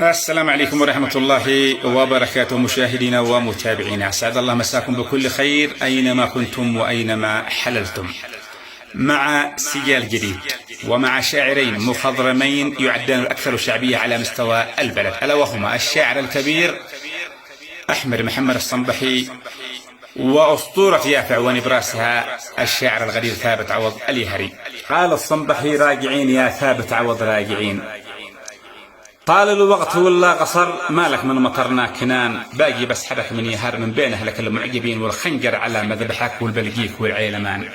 السلام عليكم ورحمة الله وبركاته مشاهدينا ومتابعينا، أسعد الله مساكم بكل خير أينما كنتم وأينما حللتم، مع سجال جديد ومع شاعرين مخضرمين يعدان الأكثر شعبية على مستوى البلد، ألا وهما الشاعر الكبير أحمد محمد الصنبحي وأسطورة يافع ونبراسها الشاعر الغدير ثابت عوض اليهري. قال الصنبحي: راجعين يا ثابت عوض راجعين، طال الوقت ولا قصر، مالك من مطرنا كنان، باقي بس حدك من يهر من بين أهلك المعجبين، والخنجر على مذبحك والبلقيك والعيلمان.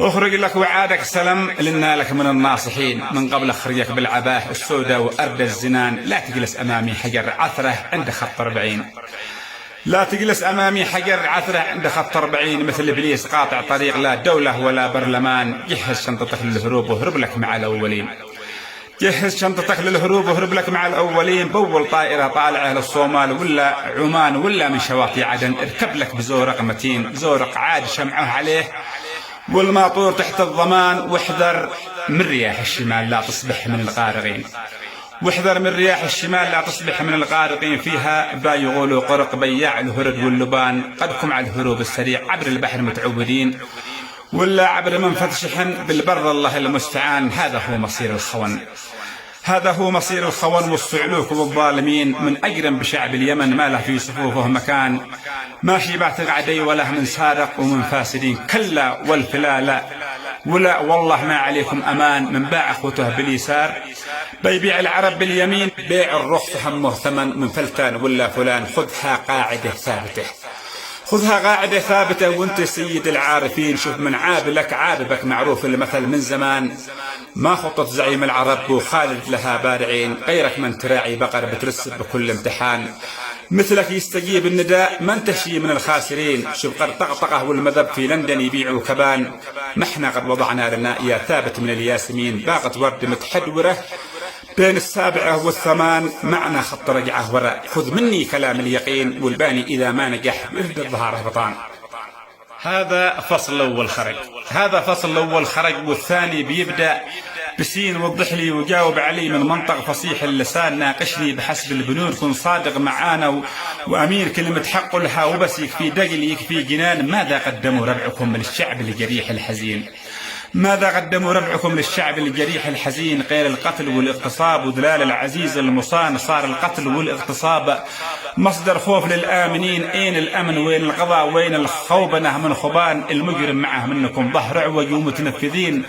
اخرج لك وعادك سلم لنا لك من الناصحين، من قبل اخرجك بالعباه السوداء وأرد الزنان، لا تجلس أمامي حجر عثره عند خط 40، لا تجلس أمامي حجر عثره عند خط 40، مثل إبليس قاطع طريق لا دولة ولا برلمان، جهز شنطتك للهروب وهرب لك مع الأولين، جهز شنطتك للهروب وهرب لك مع الأولين، بول طائرة طالعة للصومال ولا عمان ولا من شواطئ عدن، اركب لك بزورق متين، زورق عاد شمعه عليه والماطور تحت الضمان، واحذر من رياح الشمال لا تصبح من الغارقين، واحذر من رياح الشمال لا تصبح من الغارقين، فيها بايغول وقرق بياع الهرد واللبان، قدكم على الهروب السريع عبر البحر متعودين ولا عبر منفذ شحن بالبر، الله المستعان. هذا هو مصير الخون، هذا هو مصير الخون والصعلوك والظالمين، من أجرم بشعب اليمن ما له في صفوفه مكان، ماشي بعتق عدي وله من سارق ومن فاسدين، كلا والفلا ولا والله ما عليكم أمان، من باع أخوته باليسار بيبيع العرب باليمين، بيع الرخص همه ثمن من فلتان ولا فلان، خذها قاعدة ثابتة، خذها قاعدة ثابتة وانت سيد العارفين، شوف من عابلك عاببك، معروف المثل من زمان، ما خطط زعيم العرب وخالد لها بارعين، غيرك من تراعي بقر بترسب بكل امتحان، مثلك يستجيب النداء ما انت شي من الخاسرين، شوف قد طقطقه والمذب في لندن يبيعوا كبان، ما احنا قد وضعنا لنا يا ثابت من الياسمين، باقة ورد متحدورة بين السابعة والثمان، معنا خط رجعه وراء، خذ مني كلام اليقين، والباني إذا ما نجح يرد الظهر هبطان. هذا فصل الأول خرج، هذا فصل الأول خرج، والثاني بيبدأ بسين وضح لي وجاوب علي من منطق فصيح اللسان، ناقشني بحسب البنون، كن صادق معانا وأمير، كلمة حق لها وبس يكفي دقل يكفي جنان، ماذا قدموا ربعكم للشعب الجريح الحزين، ماذا قدموا ربعكم للشعب الجريح الحزين، غير القتل والاغتصاب ودلال العزيز المصان، صار القتل والاغتصاب مصدر خوف للآمنين، أين الأمن وين القضاء وين الخوبنة من خبان، المجرم معه منكم ظهر عوج ومتنفذين،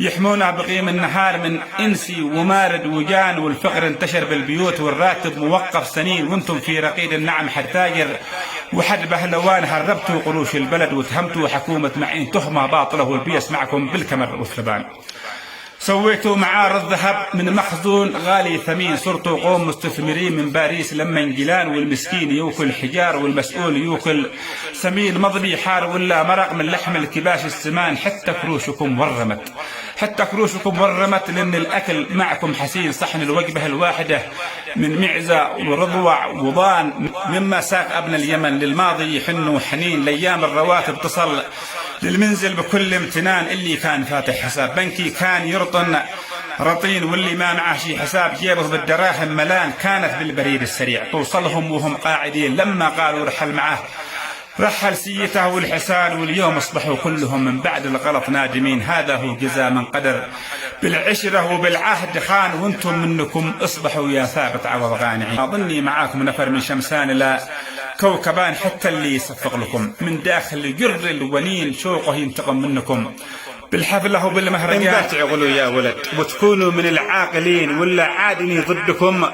يحمونه بقيم النهار من إنسي ومارد وجان، والفقر انتشر بالبيوت والراتب موقف سنين، وانتم في رقيد النعم حد تاجر وحد بهلوان، هربتوا قروش البلد وتهمتوا حكومة معين تهمة باطلة، والبيس معكم بالكمر والثبان، سويتوا معارض ذهب من مخزون غالي ثمين، صرتوا قوم مستثمرين من باريس لما انجلان، والمسكين يوكل حجار والمسؤول يوكل سمين، مضبي حار ولا مرق من لحم الكباش السمان، حتى كروشكم ورمت، حتى كروشكم ورمت، لأن الأكل معكم حسين، صحن الوجبة الواحدة من معزة ورضوع وضان، مما ساق أبن اليمن للماضي يحنوا حنين، لأيام الرواتب تصل للمنزل بكل امتنان، اللي كان فاتح حساب بنكي كان يرطن رطين، واللي ما معه شي حساب جيبه بالدراهم ملان، كانت بالبريد السريع توصلهم وهم قاعدين، لما قالوا رحل معه رحل سيته والحسان، واليوم اصبحوا كلهم من بعد الغلط نادمين، هذا هو جزاء من قدر بالعشرة وبالعهد خان، وانتم منكم اصبحوا يا ثابت عوض غانعين، اظني معاكم نفر من شمسان لا كوكبان، حتى اللي يصفق لكم من داخل جر الونين شوقه ينتقم منكم، بالحفلة وبالمهرجان إن تعقلوا يا ولد وتكونوا من العاقلين، ولا عادني ضدكم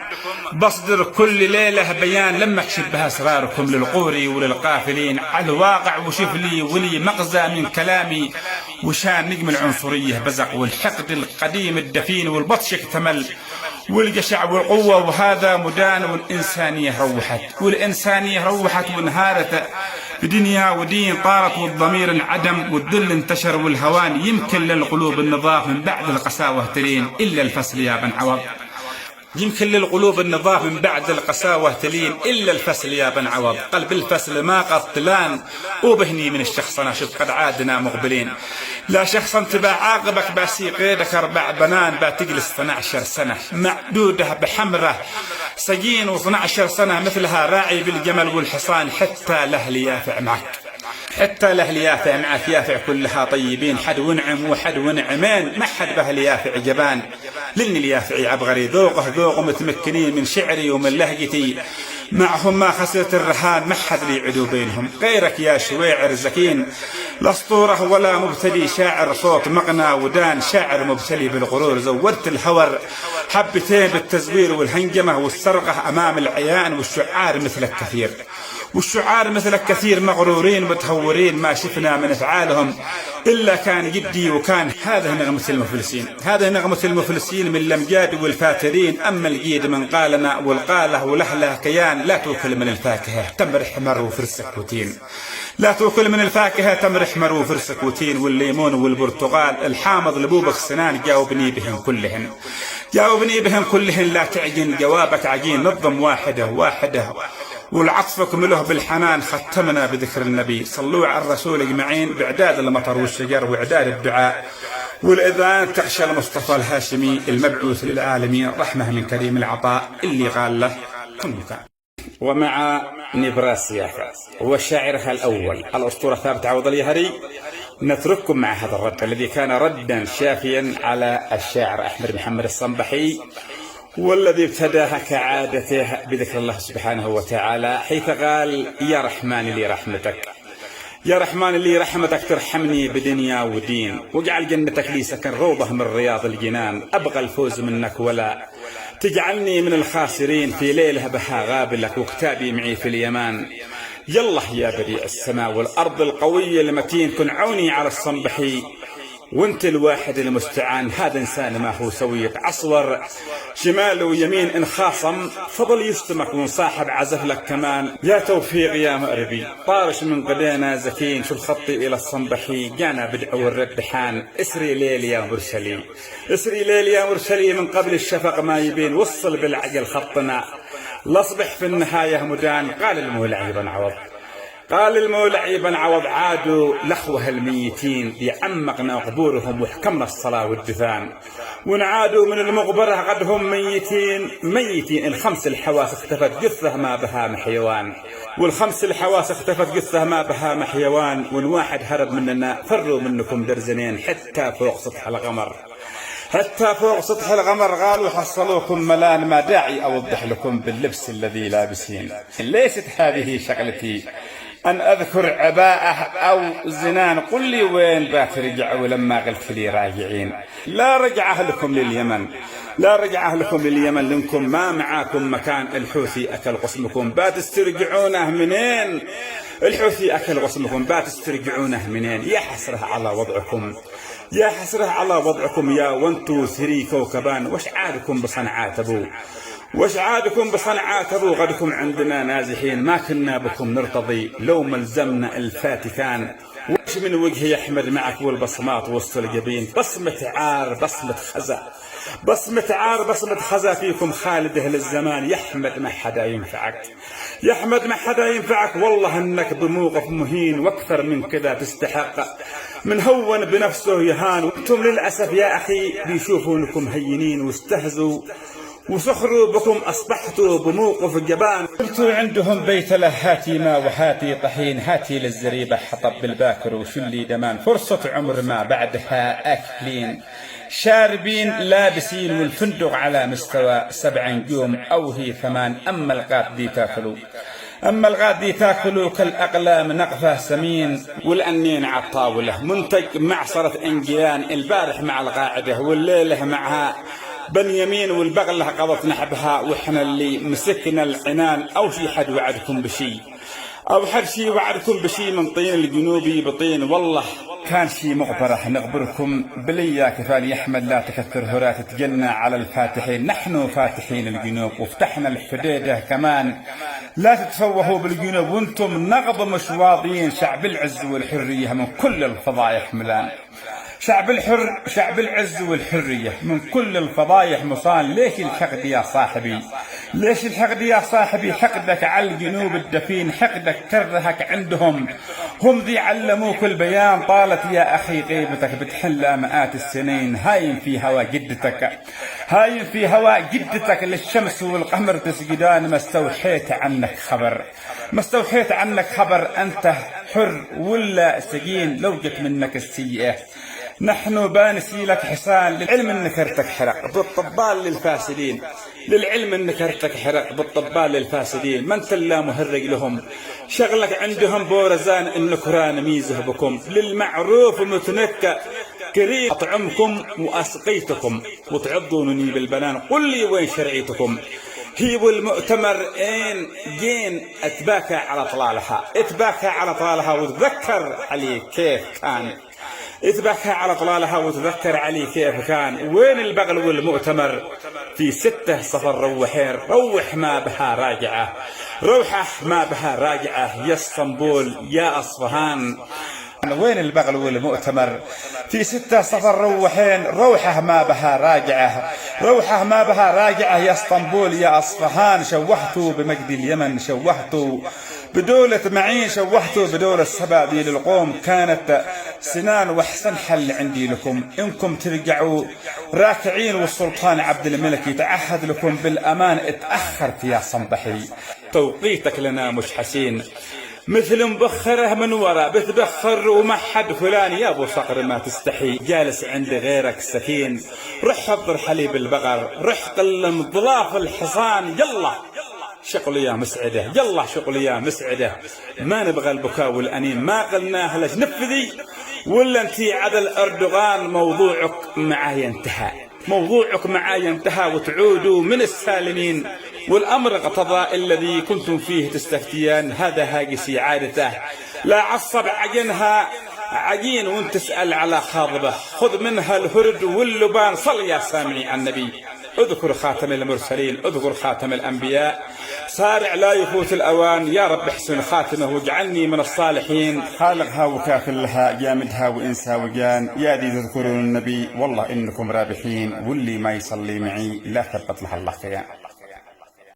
بصدر كل ليلة بيان، لما اكشف بها أسراركم للقوري وللقافلين على الواقع، وشوف لي ولي مغزى من كلامي، وشان نجم العنصرية بزق، والحقد القديم الدفين، والبطش اكتمل والجشع والقوة، وهذا مدان، والإنسانية روحت، والإنسانية روحت وانهارت بدنيا ودين، طارت والضمير انعدم، والذل انتشر والهوان، يمكن للقلوب النظاف من بعد القساوة تلين، إلا الفصل يا بن عوض، يمكن للقلوب النظاف من بعد القساوة تلين، إلا الفصل يا بن عوض، قلب الفصل ما قد تلان، وبهني من الشخصنة شوف قد عادنا مقبلين، لا شخص انت عاقبك باسي غيرك 4 بنان بتجلس 12 سنة معدودة بحمرة سجين و12 سنة مثلها راعي بالجمل والحصان حتى له يافع معك، حتى له يافع معك، يافع كلها طيبين، حد ونعم وحد ونعمين، ما حد به يافع جبان، لن اليافعي عبغري ذوقه ذوق متمكنين من شعري ومن لهجتي، معهم ما خسرت الرهان ما حد لي عدو بينهم غيرك يا شويعر زكين، لا اسطوره ولا مبتلي شاعر صوت مقنى ودان، شاعر مبتلي بالغرور زورت الهور حبتين بالتزوير والهنجمه والسرقه امام العيان، والشعار مثلك كثير، والشعار مثلك كثير مغرورين متهورين، ما شفنا من افعالهم الا كان جدي وكان. هذا نغمة المفلسين، هذا نغمة المفلسين من الامجاد والفاترين، اما الجيد من قالنا والقاله ولهله كيان، لا توكل من الفاكهه تمر حمر وفرسك وتين، لا توكل من الفاكهه تمر حمر وفرسك وتين، والليمون والبرتقال الحامض لبوبك سنان، جاوبني بهم كلهن، جاوبني بهم كلهن، لا تعجن جوابك عجين، نظم واحده واحده والعطف كمله بالحنان، ختمنا بذكر النبي، صلوا على الرسول اجمعين، باعداد المطر والشجر واعداد الدعاء والاذان، تعشى المصطفى الهاشمي المبعوث للعالمين، رحمه من كريم العطاء اللي قال له كن كان. ومع نبراسيا وشاعرها الاول الاسطوره ثابت عوض اليهري نترككم مع هذا الرد الذي كان ردا شافيا على الشاعر احمد محمد الصنبحي، والذي ابتداها كعادته بذكر الله سبحانه وتعالى، حيث قال: يا رحمن لي رحمتك، يا رحمن لي رحمتك ترحمني بدنيا ودين، واجعل جنتك لي سكن روضة من رياض الجنان، أبغى الفوز منك ولا تجعلني من الخاسرين، في ليلها بها غابلك وكتابي معي في اليمان، يالله يا بديع السماء والأرض القوي المتين، كن عوني على الصنبحي وانت الواحد المستعان، هذا انسان ما هو سوي، عصور شمال ويمين ان خاصم فضل يشتمك وصاحب عزف لك كمان، يا توفيق يا مأربي طارش من قدينا زكين، شو الخط الى الصنبحي جانا بدعو الردحان، اسري ليل يا مرسلي، اسري ليل يا مرسلي، من قبل الشفق ما يبين، وصل بالعجل خطنا لاصبح في النهايه مدان، قال المولى بن عوض، قال المولى بن عوض عادوا لخوه الميتين، ليعمقنا قبورهم وحكمنا الصلاة والدفان، ونعادوا من المقبرة قد هم ميتين، ميتين الخمس الحواس اختفت جثة ما بها محيوان، والخمس الحواس اختفت جثة ما بها محيوان، والواحد هرب مننا فروا منكم درزنين، حتى فوق سطح القمر، حتى فوق سطح القمر قالوا حصلوكم ملان، ما داعي أوضح لكم باللبس الذي لابسين، ليست هذه شغلتي أن أذكر عباءة أو زنان، قل لي وين بترجعوا لما قلت لي راجعين، لا رجع أهلكم لليمن، لا رجع أهلكم لليمن، لنكم ما معاكم مكان، الحوثي أكل قسمكم باتسترجعونه منين، الحوثي أكل قسمكم باتسترجعونه منين، يا حسرة على وضعكم، يا حسرة على وضعكم، يا 1 2 3 كوكبان، وش عادكم بصنعات أبو، وش عادكم بصنعات أبو، غدكم عندنا نازحين، ما كنا بكم نرتضي لو ملزمنا الفاتكان، وش من وجه يحمد معك والبصمات وسط الجبين، بصمة عار بصمة خزا، بصمة عار بصمة خزا فيكم خالد أهل الزمان، يحمد ما حدا ينفعك، يحمد ما حدا ينفعك، والله انك بموقف مهين، واكثر من كذا تستحق، من هون بنفسه يهان، وانتم للأسف يا أخي بيشوفونكم هينين، واستهزوا وسخروا بكم، أصبحتوا بموقف جبان، قلتوا عندهم بيت له هاتي ما وهاتي طحين، هاتي للزريبة حطب بالباكر وشلي دمان، فرصة عمر ما بعدها أكلين، شاربين لابسين، والفندق على مستوى 7 نجوم أو هي 8، أما الغاد دي تاكلوا، أما الغاد دي تاكلوا كالأقلام نقفة سمين، والأنين على الطاولة منتج معصرة إنجيان، البارح مع القاعدة والليلة معها بنيامين، والبغلة قضت نحبها، وإحنا اللي مسكنا العنان، أو شي حد وعدكم بشي، أو حد شي وعدكم بشي من طين الجنوبي بطين، والله كان شي مغبرة نخبركم بليا كفال يحمد، لا تكثر هرا تتجنى على الفاتحين، نحن فاتحين الجنوب وفتحنا الحديدة كمان، لا تتفوهوا بالجنوب وانتم نغض مش واضيين، شعب العز والحرية من كل الفضائح ملان، شعب الحر، شعب العز والحرية، من كل الفضايح مصان. ليش الحقد يا صاحبي؟ ليش الحقد يا صاحبي؟ حقدك على الجنوب الدفين، حقدك كرهك عندهم، هم ذي علموك البيان. طالت يا أخي غيبتك بتحلى مئات السنين. هايم في هوا جدتك، هايم في هوا جدتك، للشمس والقمر تسجدان. ما استوحيت عنك خبر، ما استوحيت عنك خبر. أنت حر ولا سجين؟ لو جت منك السيئة نحن بانسي لك حسان. للعلم ان نكرتك حرق بالطبال للفاسدين، للعلم ان نكرتك حرق بالطبال للفاسدين. ما انت الا مهرج لهم، شغلك عندهم بورزان النكران ميزه بكم. للمعروف متنكة كريم اطعمكم واسقيتكم، وتعضونني بالبنان. قل لي وين شرعيتكم؟ هيبوا المؤتمر اين جين اتباكى على طلالها، اتباكى على طلالها وتذكر علي كيف كان، اتبكى على طلالها وتذكر علي كيف كان. وين البغل والمؤتمر؟ في 6 صفر روحين، روح ما بها راجعة، روحه ما بها راجعة. يا اسطنبول يا أصفهان. وين البغل والمؤتمر؟ في 6 صفر روحين، روحه ما بها راجعة، روحه ما بها راجعة. يا اسطنبول يا أصفهان. شوحتوا بمجد اليمن، شوحتوا بدولة معين، شوحتوا بدولة سبابيل القوم. كانت سنان واحسن حل عندي لكم، انكم ترجعوا راكعين. والسلطان عبد الملك يتعهد لكم بالامان. اتأخرت يا صنبحي، توقيتك لنا مش حسين. مثل مبخره من ورا بتبخر وما حد فلان. يا ابو صقر ما تستحي، جالس عند غيرك سكين. رح حضر حليب البقر، رح قلم ضلاف الحصان. يلا شغل يا مسعده، يلا شغل يا مسعده. ما نبغى البكاء والأنين، ما قلناه لك نفذي ولا انتي عدل أردوغان. موضوعك معاي انتهى، موضوعك معاي انتهى، وتعودوا من السالمين. والأمر اقتضى الذي كنتم فيه تستفتيان. هذا هاجسي عادته، لا عصب عجنها عجين وانت تسأل على خاضبه. خذ منها الهرد واللبان. صل يا سامعي على النبي، اذكر خاتم المرسلين، اذكر خاتم الأنبياء. سارع لا يفوت الأوان. يا رب احسن خاتمه واجعلني من الصالحين. خالقها وكافلها، جامدها وإنسها وجان. يا دي تذكرون النبي، والله إنكم رابحين. واللي ما يصلي معي لا ثبت له الله خيان.